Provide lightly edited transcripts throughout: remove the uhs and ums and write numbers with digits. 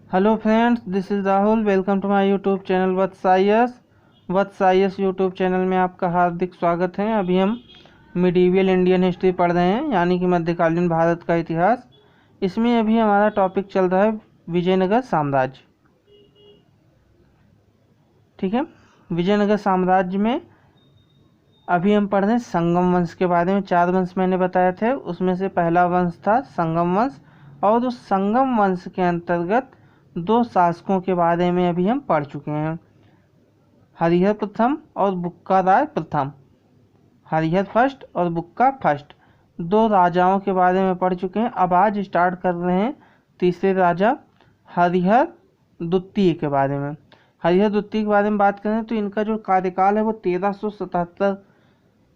Hello friends, this is Rahul. Welcome to my YouTube channel Vats I S YouTube channel में आपका हार्दिक स्वागत है। अभी हम मिडीवियल इंडियन हिस्ट्री पढ़ रहे हैं, यानी कि मध्यकालीन भारत का इतिहास। इसमें अभी हमारा टॉपिक चल रहा है विजयनगर साम्राज्य। ठीक है, विजयनगर साम्राज्य में अभी हम पढ़ रहे हैं संगम वंश के बारे में। 4 वंश मैंने बताए थे, उसमें से पहला वंश था संगम वंश, और उस संगम वंश के अंतर्गत 2 शासकों के बारे में अभी हम पढ़ चुके हैं, हरिहर प्रथम और बुक्का राय प्रथम। हरिहर फर्स्ट और बुक्का फर्स्ट, 2 राजाओं के बारे में पढ़ चुके हैं। अब आज स्टार्ट कर रहे हैं तीसरे राजा हरिहर द्वितीय के बारे में। हरिहर द्वितीय के बारे में बात करें तो इनका जो कार्यकाल है वो 1377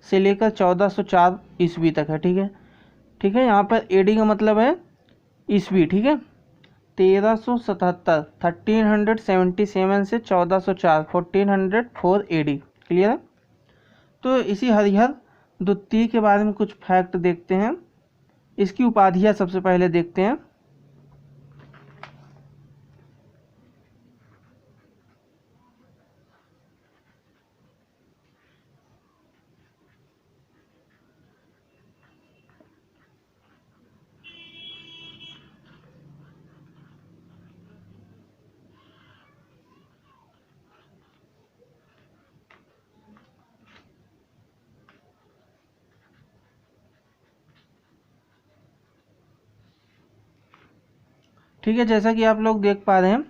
से लेकर 1404 ईस्वी तक है। ठीक है, यहाँ पर एडी का मतलब है ईस्वी। ठीक है, 1377 1377 से 1404 1404 एडी। क्लियर है। तो इसी हरिहर द्वितीय के बारे में कुछ फैक्ट देखते हैं। इसकी उपाधियाँ सबसे पहले देखते हैं। ठीक है, जैसा कि आप लोग देख पा रहे हैं,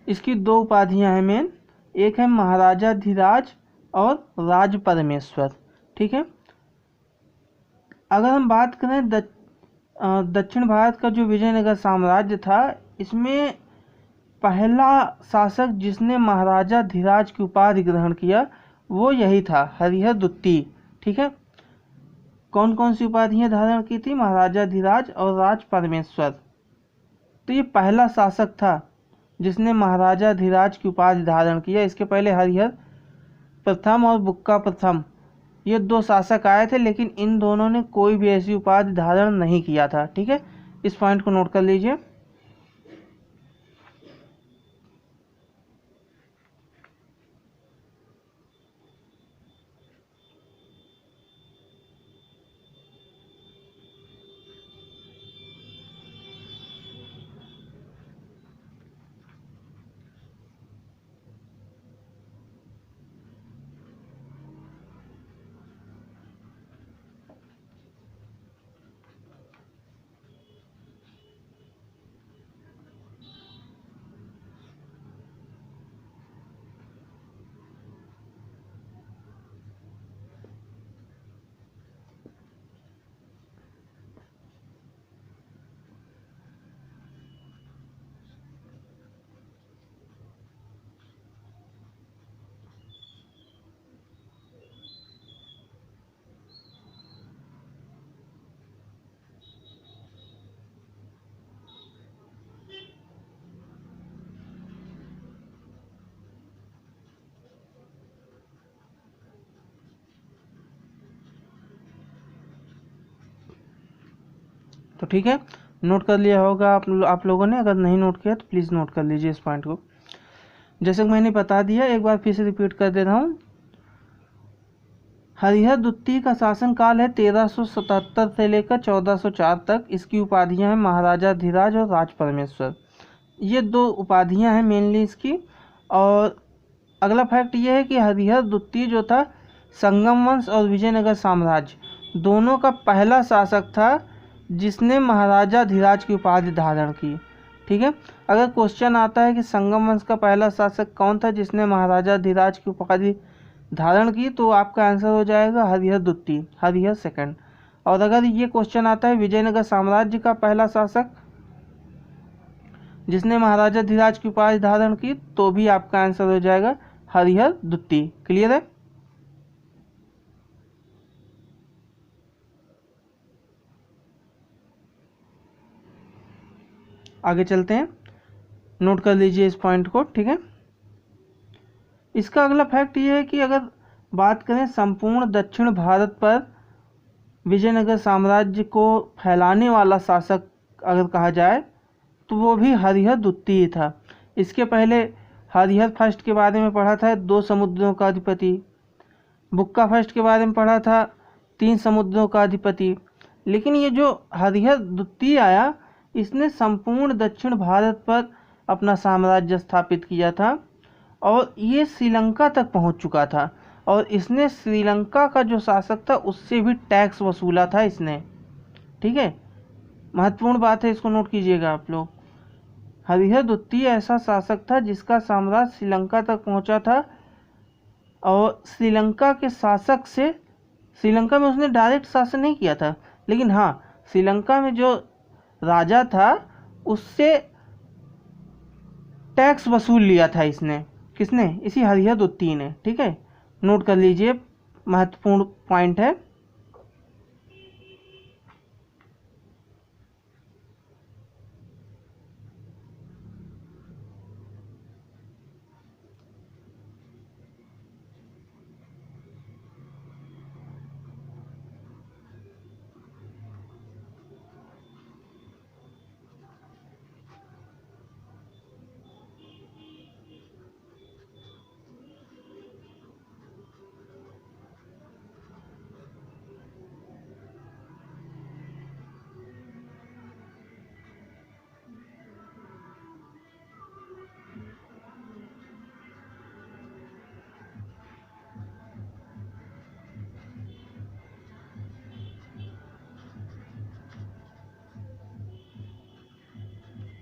इसकी 2 उपाधियां हैं मेन। एक है महाराजाधिराज और राज परमेश्वर। ठीक है, अगर हम बात करें दक्षिण भारत का जो विजयनगर साम्राज्य था, इसमें पहला शासक जिसने महाराजाधिराज की उपाधि ग्रहण किया वो यही था, हरिहर द्वितीय। ठीक है, कौन कौन सी उपाधियां धारण की थी? महाराजाधिराज और राज परमेश्वर। तो ये पहला शासक था जिसने महाराजाधिराज की उपाधि धारण किया। इसके पहले हरिहर प्रथम और बुक्का प्रथम, ये 2 शासक आए थे, लेकिन इन दोनों ने कोई भी ऐसी उपाधि धारण नहीं किया था। ठीक है, इस पॉइंट को नोट कर लीजिए। तो ठीक है, नोट कर लिया होगा आप लोगों ने। अगर नहीं नोट किया तो प्लीज़ नोट कर लीजिए इस पॉइंट को। जैसे कि मैंने बता दिया, एक बार फिर से रिपीट कर दे रहा हूँ। हरिहर द्वितीय का शासनकाल है 1377 से लेकर 1404 तक। इसकी उपाधियां हैं महाराजाधिराज और राज परमेश्वर। ये 2 उपाधियां हैं मेनली इसकी। और अगला फैक्ट ये है कि हरिहर द्वितीय जो था, संगम वंश और विजयनगर साम्राज्य दोनों का पहला शासक था जिसने महाराजाधिराज की उपाधि धारण की। ठीक है, अगर क्वेश्चन आता है कि संगम वंश का पहला शासक कौन था जिसने महाराजाधिराज की उपाधि धारण की, तो आपका आंसर हो जाएगा हरिहर द्वितीय, हरिहर सेकंड। और अगर ये क्वेश्चन आता है विजयनगर साम्राज्य का पहला शासक जिसने महाराजाधिराज की उपाधि धारण की, तो भी आपका आंसर हो जाएगा हरिहर द्वितीय। क्लियर है। आगे चलते हैं, नोट कर लीजिए इस पॉइंट को। ठीक है, इसका अगला फैक्ट ये है कि अगर बात करें संपूर्ण दक्षिण भारत पर विजयनगर साम्राज्य को फैलाने वाला शासक अगर कहा जाए तो वो भी हरिहर द्वितीय था। इसके पहले हरिहर फर्स्ट के बारे में पढ़ा था 2 समुद्रों का अधिपति। बुक्का फर्स्ट के बारे में पढ़ा था 3 समुद्रों का अधिपति। लेकिन ये जो हरिहर द्वितीय आया, इसने संपूर्ण दक्षिण भारत पर अपना साम्राज्य स्थापित किया था और ये श्रीलंका तक पहुंच चुका था और इसने श्रीलंका का जो शासक था उससे भी टैक्स वसूला था इसने। ठीक है, महत्वपूर्ण बात है, इसको नोट कीजिएगा आप लोग। हरिहर द्वितीय ऐसा शासक था जिसका साम्राज्य श्रीलंका तक पहुंचा था और श्रीलंका के शासक से, श्रीलंका में उसने डायरेक्ट शासन नहीं किया था, लेकिन हाँ श्रीलंका में जो राजा था उससे टैक्स वसूल लिया था इसने। किसने? इसी हरिहर द्वितीय ने। ठीक है, नोट कर लीजिए, महत्वपूर्ण पॉइंट है।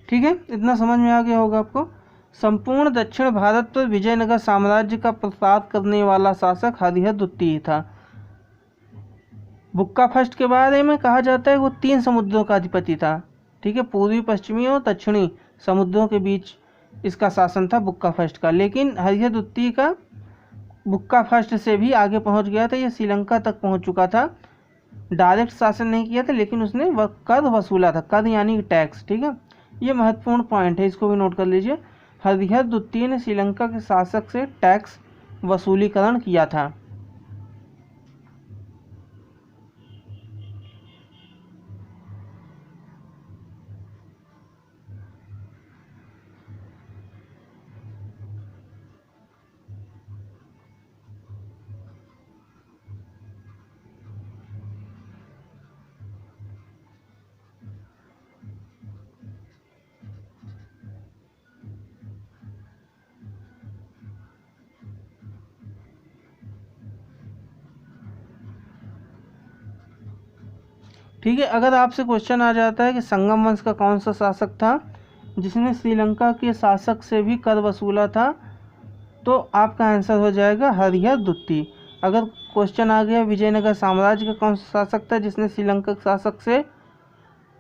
ठीक है, इतना समझ में आ गया होगा आपको। संपूर्ण दक्षिण भारत पर विजयनगर साम्राज्य का प्रसार करने वाला शासक हरिहर द्वितीय था। बुक्का फर्स्ट के बारे में कहा जाता है वो 3 समुद्रों का अधिपति था। ठीक है, पूर्वी पश्चिमी और दक्षिणी समुद्रों के बीच इसका शासन था बुक्का फर्स्ट का। लेकिन हरिहर द्वितीय का बुक्का फर्स्ट से भी आगे पहुंच गया था, ये श्रीलंका तक पहुंच चुका था। डायरेक्ट शासन नहीं किया था लेकिन उसने कर वसूला था, कर यानी टैक्स। ठीक है, ये महत्वपूर्ण पॉइंट है, इसको भी नोट कर लीजिए। हरिहर द्वितीय ने श्रीलंका के शासक से टैक्स वसूलीकरण किया था। ठीक है, अगर आपसे क्वेश्चन आ जाता है कि संगम वंश का कौन सा शासक था जिसने श्रीलंका के शासक से भी कर वसूला था, तो आपका आंसर हो जाएगा हरिहर द्वितीय। अगर क्वेश्चन आ गया विजयनगर साम्राज्य का कौन सा शासक था जिसने श्रीलंका के शासक से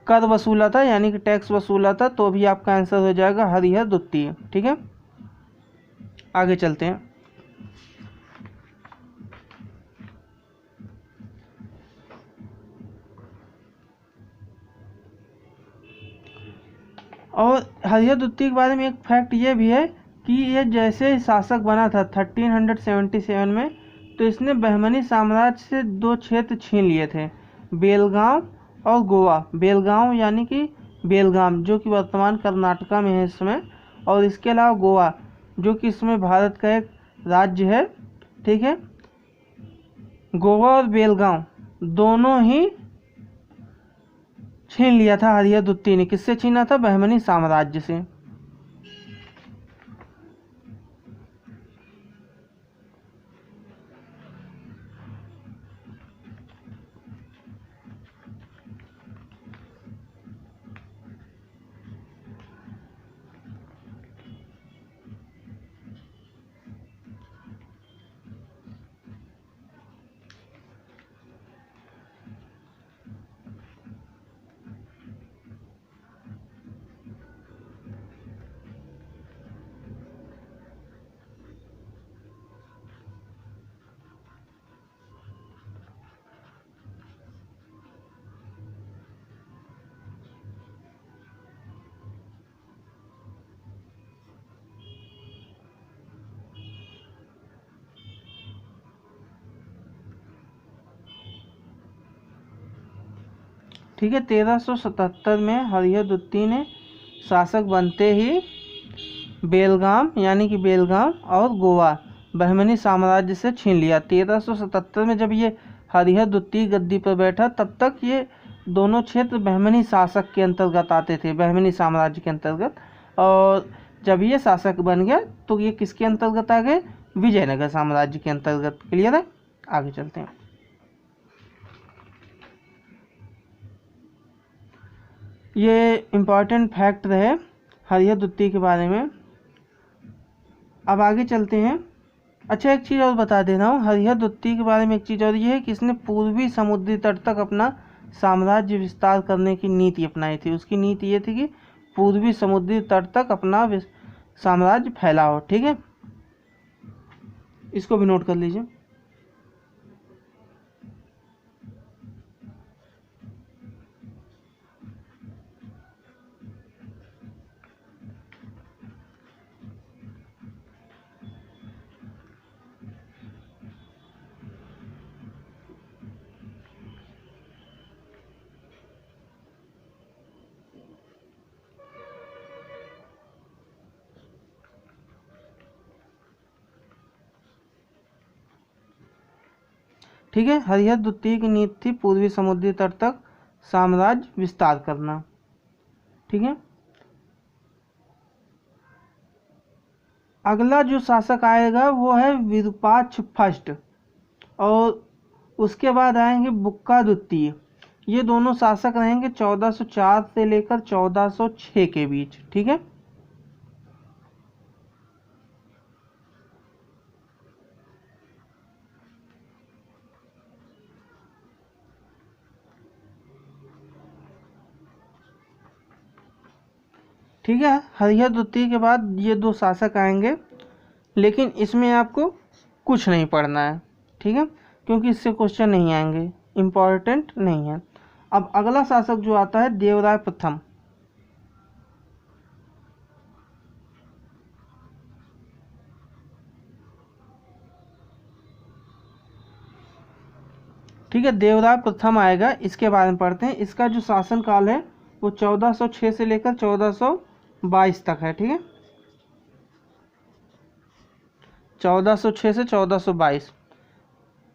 कर वसूला था यानी कि टैक्स वसूला था, तो भी आपका आंसर हो जाएगा हरिहर द्वितीय। ठीक है, आगे चलते हैं। और हरिहर द्वितीय के बारे में एक फैक्ट ये भी है कि ये जैसे शासक बना था 1377 में, तो इसने बहमनी साम्राज्य से 2 क्षेत्र छीन लिए थे, बेलगांव और गोवा। बेलगांव यानी कि बेलगाम जो कि वर्तमान कर्नाटका में है इस समय, और इसके अलावा गोवा जो कि इसमें भारत का एक राज्य है। ठीक है, गोवा और बेलगांव दोनों ही छीन लिया था हरिहर द्वितीय ने। किससे छीना था? बहमनी साम्राज्य से। ठीक है, 1377 में हरिहर द्वितीय ने शासक बनते ही बेलगाम यानी कि बेलगाम और गोवा बहमनी साम्राज्य से छीन लिया। 1377 में जब ये हरिहर द्वितीय गद्दी पर बैठा तब तक ये दोनों क्षेत्र बहमनी शासक के अंतर्गत आते थे, बहमनी साम्राज्य के अंतर्गत। और जब ये शासक बन गया तो ये किसके अंतर्गत आ गए? विजयनगर साम्राज्य के अंतर्गत। क्लियर है? आगे चलते हैं। ये इम्पॉर्टेंट फैक्ट रहे हरिहर द्वितीय के बारे में। अब आगे चलते हैं। अच्छा, एक चीज़ और बता दे रहा हूँ हरिहर द्वितीय के बारे में। एक चीज़ और ये है कि इसने पूर्वी समुद्री तट तक अपना साम्राज्य विस्तार करने की नीति अपनाई थी। उसकी नीति ये थी कि पूर्वी समुद्री तट तक अपना साम्राज्य फैलाओ। ठीक है, इसको भी नोट कर लीजिए। ठीक है, हरिहर द्वितीय की नीति थी पूर्वी समुद्री तट तक साम्राज्य विस्तार करना। ठीक है, अगला जो शासक आएगा वो है विरूपाक्ष फर्स्ट और उसके बाद आएंगे बुक्का द्वितीय। ये दोनों शासक रहेंगे 1404 से लेकर 1406 के बीच। ठीक है, ठीक है। हरिहर द्वितीय के बाद ये दो शासक आएंगे, लेकिन इसमें आपको कुछ नहीं पढ़ना है। ठीक है, क्योंकि इससे क्वेश्चन नहीं आएंगे, इम्पॉर्टेंट नहीं है। अब अगला शासक जो आता है देवराय प्रथम। ठीक है, देवराय प्रथम आएगा, इसके बारे में पढ़ते हैं। इसका जो शासन काल है वो 1406 से लेकर 1422 तक है। ठीक है, 1406 से 1422।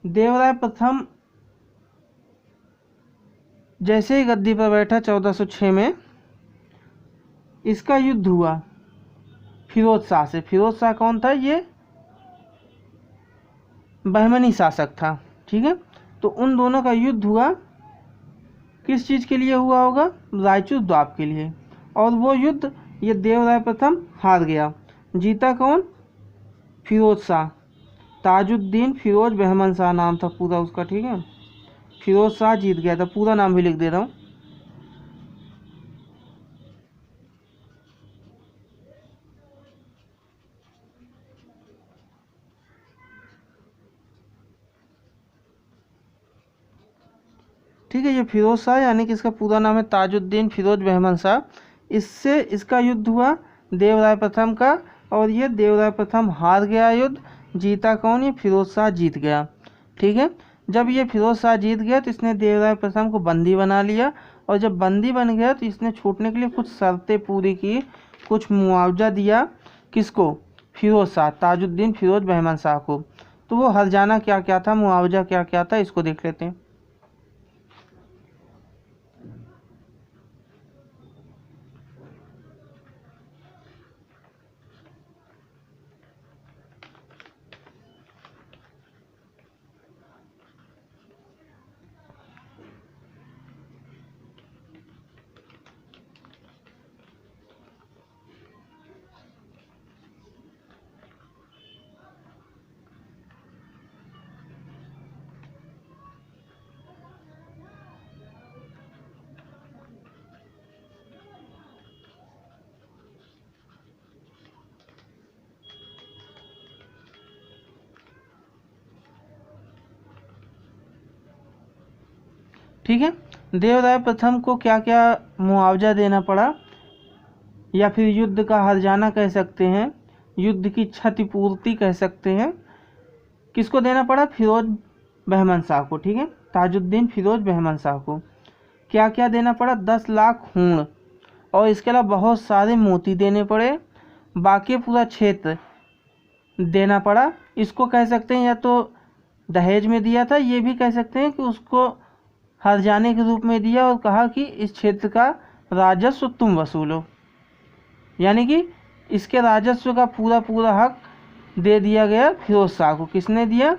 देवराय प्रथम जैसे ही गद्दी पर बैठा 1406 में, इसका युद्ध हुआ फिरोज शाह से। फिरोज शाह कौन था? ये बहमनी शासक था। ठीक है, तो उन दोनों का युद्ध हुआ, किस चीज़ के लिए हुआ होगा? रायचूर द्वीप के लिए। और वो युद्ध ये देवराय प्रथम हार गया। जीता कौन? फिरोज शाह, ताजुद्दीन फिरोज बहमन शाह नाम था पूरा उसका। ठीक है, फिरोज शाह जीत गया था। पूरा नाम भी लिख दे रहा हूँ। ठीक है, ये फिरोज शाह यानी कि इसका पूरा नाम है ताजुद्दीन फिरोज बहमन शाह। इससे इसका युद्ध हुआ देवराय प्रथम का, और ये देवराय प्रथम हार गया युद्ध। जीता कौन? ये फिरोज शाह जीत गया। ठीक है, जब ये फिरोज शाह जीत गया तो इसने देवराय प्रथम को बंदी बना लिया, और जब बंदी बन गया तो इसने छूटने के लिए कुछ शर्तें पूरी की, कुछ मुआवजा दिया। किसको? फिरोज शाह, ताजुद्दीन फिरोज बहमन शाह को। तो वो हर्जाना क्या क्या था, मुआवजा क्या क्या था, इसको देख लेते हैं। ठीक है, देवराय प्रथम को क्या क्या मुआवजा देना पड़ा, या फिर युद्ध का हर्जाना कह सकते हैं, युद्ध की क्षतिपूर्ति कह सकते हैं। किसको देना पड़ा? फिरोज बहमन शाह को। ठीक है, ताजुद्दीन फिरोज बहमन शाह को क्या क्या देना पड़ा? 10 लाख हूण, और इसके अलावा बहुत सारे मोती देने पड़े, बाकी पूरा क्षेत्र देना पड़ा। इसको कह सकते हैं या तो दहेज में दिया था, ये भी कह सकते हैं कि उसको हर्जाने के रूप में दिया और कहा कि इस क्षेत्र का राजस्व तुम वसूलो, यानी कि इसके राजस्व का पूरा पूरा हक दे दिया गया फिरोज शाह को। किसने दिया?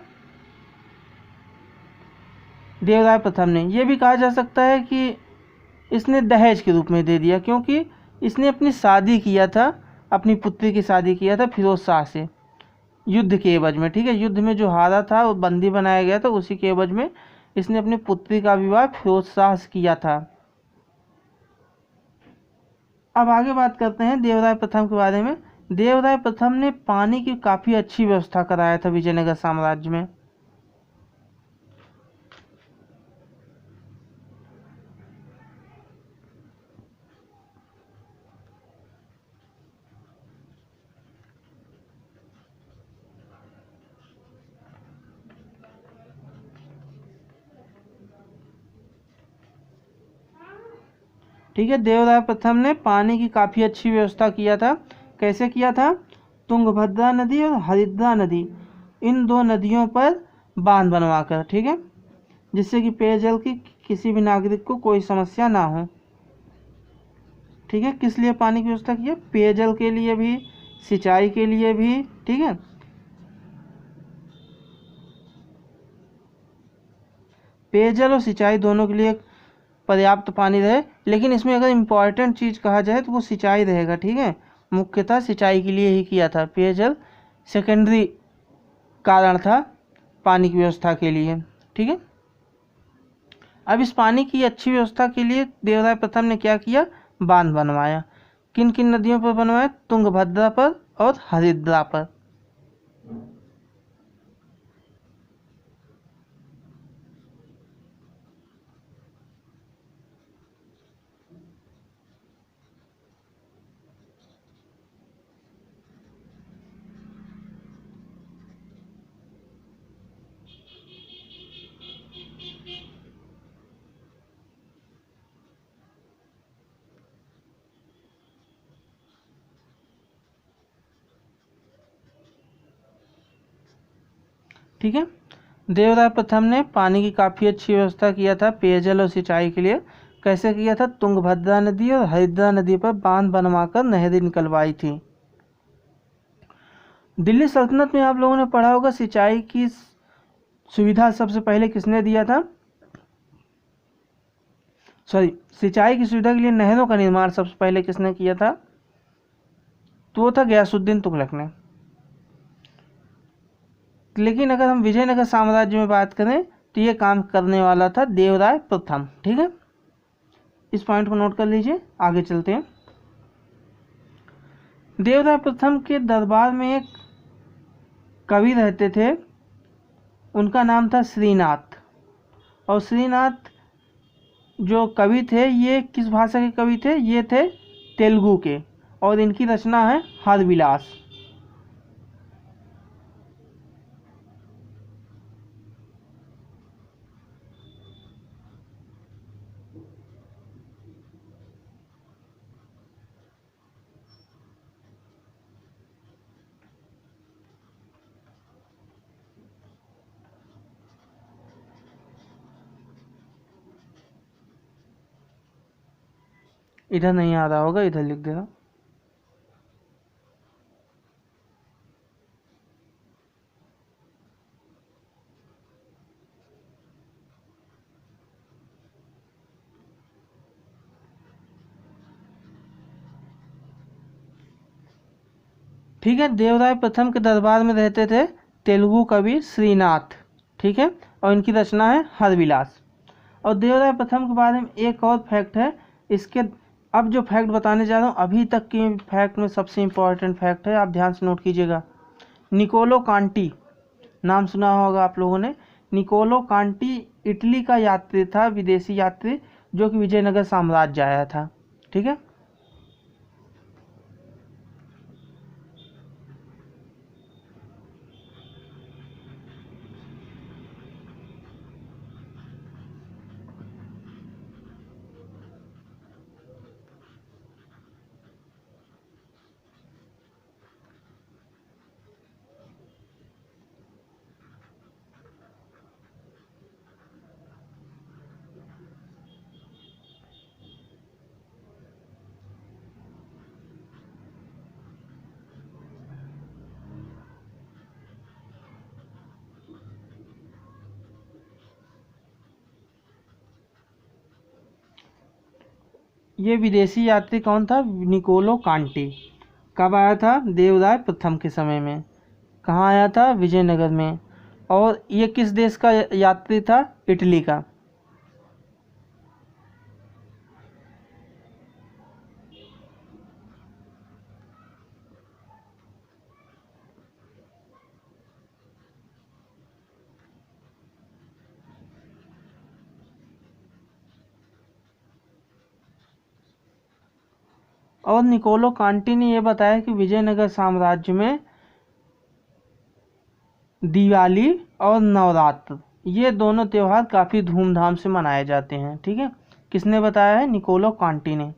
देवराय प्रथम ने। यह भी कहा जा सकता है कि इसने दहेज के रूप में दे दिया, क्योंकि इसने अपनी शादी किया था, अपनी पुत्री की शादी किया था फिरोज शाह से युद्ध के एवज में। ठीक है, युद्ध में जो हारा था वो बंदी बनाया गया था, उसी के एवज में इसने अपनी पुत्री का विवाह फिरोज शाह से किया था। अब आगे बात करते हैं देवराय प्रथम के बारे में। देवराय प्रथम ने पानी की काफ़ी अच्छी व्यवस्था कराया था विजयनगर साम्राज्य में। ठीक है, देवराय प्रथम ने पानी की काफ़ी अच्छी व्यवस्था किया था। कैसे किया था? तुंगभद्रा नदी और हरिद्रा नदी, इन दो नदियों पर बांध बनवाकर, ठीक है, जिससे कि पेयजल की किसी भी नागरिक को कोई समस्या ना हो। ठीक है, किस लिए पानी की व्यवस्था की है? पेयजल के लिए भी, सिंचाई के लिए भी। ठीक है, पेयजल और सिंचाई दोनों के लिए पर्याप्त पानी रहे, लेकिन इसमें अगर इम्पॉर्टेंट चीज़ कहा जाए तो वो सिंचाई रहेगा। ठीक है, मुख्यतः सिंचाई के लिए ही किया था, पेयजल सेकेंडरी कारण था पानी की व्यवस्था के लिए। ठीक है, अब इस पानी की अच्छी व्यवस्था के लिए देवराय प्रथम ने क्या किया? बांध बनवाया। किन किन नदियों पर बनवाया? तुंगभद्रा पर और हरिद्रा पर। ठीक है, देवराय प्रथम ने पानी की काफ़ी अच्छी व्यवस्था किया था पेयजल और सिंचाई के लिए। कैसे किया था? तुंगभद्रा नदी और हरिद्रा नदी पर बांध बनवाकर नहरें निकलवाई थी। दिल्ली सल्तनत में आप लोगों ने पढ़ा होगा सिंचाई की सुविधा सबसे पहले किसने दिया था? सिंचाई की सुविधा के लिए नहरों का निर्माण सबसे पहले किसने किया था? तो वो था गयासुद्दीन तुगलक ने। लेकिन अगर हम विजयनगर साम्राज्य में बात करें तो ये काम करने वाला था देवराय प्रथम। ठीक है, इस पॉइंट को नोट कर लीजिए, आगे चलते हैं। देवराय प्रथम के दरबार में एक कवि रहते थे, उनका नाम था श्रीनाथ। और श्रीनाथ जो कवि थे ये किस भाषा के कवि थे? ये थे तेलुगु के, और इनकी रचना है हरविलास। इधर नहीं आ रहा होगा, इधर लिख देना। ठीक है, देवराय प्रथम के दरबार में रहते थे तेलुगु कवि श्रीनाथ। ठीक है, और इनकी रचना है हरविलास। और देवराय प्रथम के बारे में एक और फैक्ट है इसके। अब जो फैक्ट बताने जा रहा हूँ अभी तक के फैक्ट में सबसे इम्पोर्टेंट फैक्ट है, आप ध्यान से नोट कीजिएगा। निकोलो कांटी नाम सुना होगा आप लोगों ने। निकोलो कांटी इटली का यात्री था, विदेशी यात्री, जो कि विजयनगर साम्राज्य आया था। ठीक है, ये विदेशी यात्री कौन था? निकोलो कांटी। कब आया था? देवराय प्रथम के समय में। कहाँ आया था? विजयनगर में। और ये किस देश का यात्री था? इटली का। और निकोलो कांटी ने यह बताया कि विजयनगर साम्राज्य में दिवाली और नवरात्र ये दोनों त्यौहार काफ़ी धूमधाम से मनाए जाते हैं। ठीक है, किसने बताया है? निकोलो कांटी ने।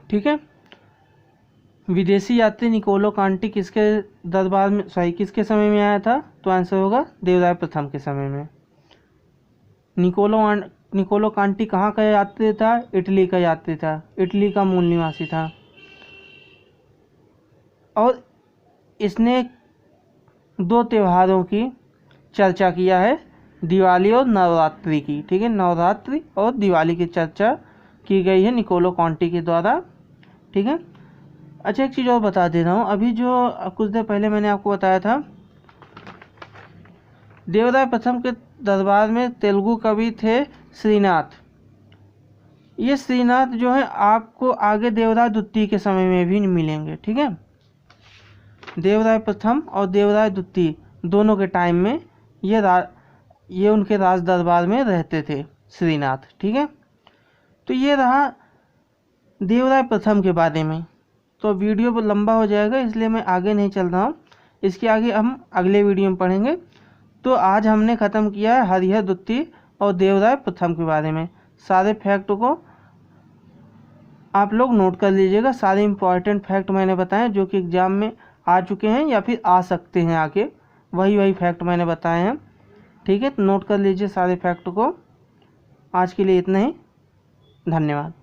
ठीक है, विदेशी यात्री निकोलो कांटी किसके दरबार में किसके समय में आया था? तो आंसर होगा देवराय प्रथम के समय में। निकोलो कांटी कहाँ का यात्री था? इटली का यात्री था, इटली का मूल निवासी था। और इसने दो त्योहारों की चर्चा किया है, दिवाली और नवरात्रि की। ठीक है, नवरात्रि और दिवाली की चर्चा की गई है निकोलो कांटी के द्वारा। ठीक है, अच्छा एक चीज़ और बता दे रहा हूँ, अभी जो कुछ देर पहले मैंने आपको बताया था देवराय प्रथम के दरबार में तेलुगु कवि थे श्रीनाथ। ये श्रीनाथ जो है आपको आगे देवराय द्वितीय के समय में भी मिलेंगे। ठीक है, देवराय प्रथम और देवराय द्वितीय दोनों के टाइम में ये उनके राज दरबार में रहते थे श्रीनाथ। ठीक है, तो ये रहा देवराय प्रथम के बारे में। तो वीडियो लंबा हो जाएगा इसलिए मैं आगे नहीं चल रहा हूँ, इसके आगे हम अगले वीडियो में पढ़ेंगे। तो आज हमने ख़त्म किया है हरिहर द्वितीय और देवराय प्रथम के बारे में। सारे फैक्ट को आप लोग नोट कर लीजिएगा, सारे इंपॉर्टेंट फैक्ट मैंने बताए जो कि एग्ज़ाम में आ चुके हैं या फिर आ सकते हैं आगे, वही फैक्ट मैंने बताए हैं। ठीक है, तो नोट कर लीजिए सारे फैक्ट को। आज के लिए इतना ही, धन्यवाद।